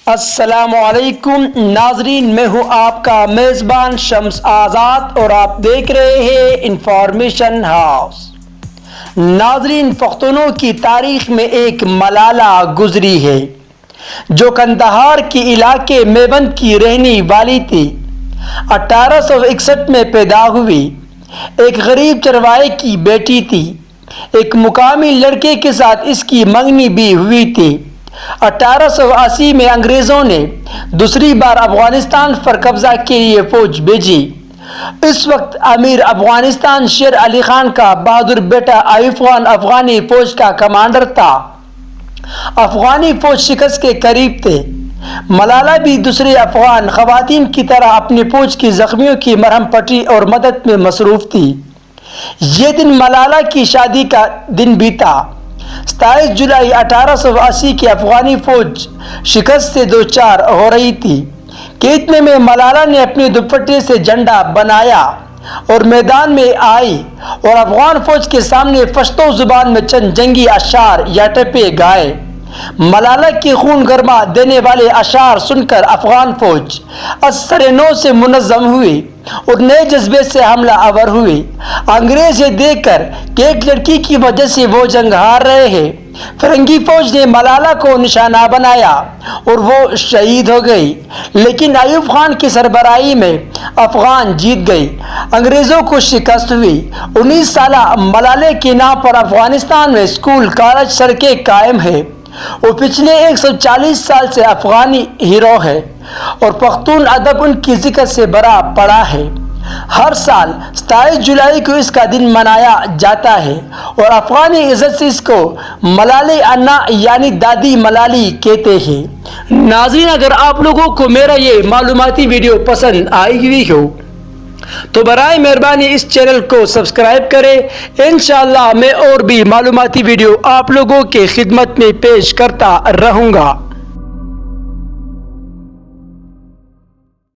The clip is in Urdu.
السلام علیکم ناظرین، میں ہوں آپ کا میزبان شمس آزاد اور آپ دیکھ رہے ہیں انفارمیشن ہاؤس۔ ناظرین، پختونوں کی تاریخ میں ایک ملالہ گزری ہے جو قندھار کے علاقے میوند کی رہنے والی تھی۔ 1861 میں پیدا ہوئی، ایک غریب چرواہے کی بیٹی تھی۔ ایک مقامی لڑکے کے ساتھ اس کی منگنی بھی ہوئی تھی۔ 1880 میں انگریزوں نے دوسری بار افغانستان پر قبضہ کے لیے فوج بھیجی۔ اس وقت امیر افغانستان شیر علی خان کا بہادر بیٹا ایوب خان افغانی فوج کا کمانڈر تھا۔ افغانی فوج شکست کے قریب تھے۔ ملالہ بھی دوسرے افغان خواتین کی طرح اپنی فوج کی زخمیوں کی مرہم پٹی اور مدد میں مصروف تھی۔ یہ دن ملالہ کی شادی کا دن بھی تھا۔ 27 جولائی 1880 کی افغانی فوج شکست سے دوچار ہو رہی تھی کہ اتنے میں ملالہ نے اپنے دوپٹے سے جھنڈا بنایا اور میدان میں آئی اور افغان فوج کے سامنے پشتو زبان میں چند جنگی اشعار یا ٹپے گائے۔ ملالہ کی خون گرما دینے والے اشعار سن کر افغان فوج از سر نو سے منظم ہوئی اور نئے جذبے سے حملہ آور ہوئی۔ انگریز یہ دیکھ کر کہ ایک لڑکی کی وجہ سے وہ جنگ ہار رہے ہیں، فرنگی فوج نے ملالہ کو نشانہ بنایا اور وہ شہید ہو گئی، لیکن ایوب خان کی سربراہی میں افغان جیت گئی، انگریزوں کو شکست ہوئی۔ 19 سالہ ملالہ کے نام پر افغانستان میں اسکول، کالج، سڑکیں قائم ہیں۔ وہ پچھلے 140 سال سے افغانی ہیرو ہے اور پختون ادب ان کی ذکر سے بھرا پڑا ہے۔ ہر سال 27 جولائی کو اس کا دن منایا جاتا ہے اور افغانی عزت سے اس کو ملالی انا یعنی دادی ملالی کہتے ہیں۔ ناظرین، اگر آپ لوگوں کو میرا یہ معلوماتی ویڈیو پسند آئی ہوئی ہو تو برائے مہربانی اس چینل کو سبسکرائب کریں۔ انشاءاللہ میں اور بھی معلوماتی ویڈیو آپ لوگوں کے خدمت میں پیش کرتا رہوں گا۔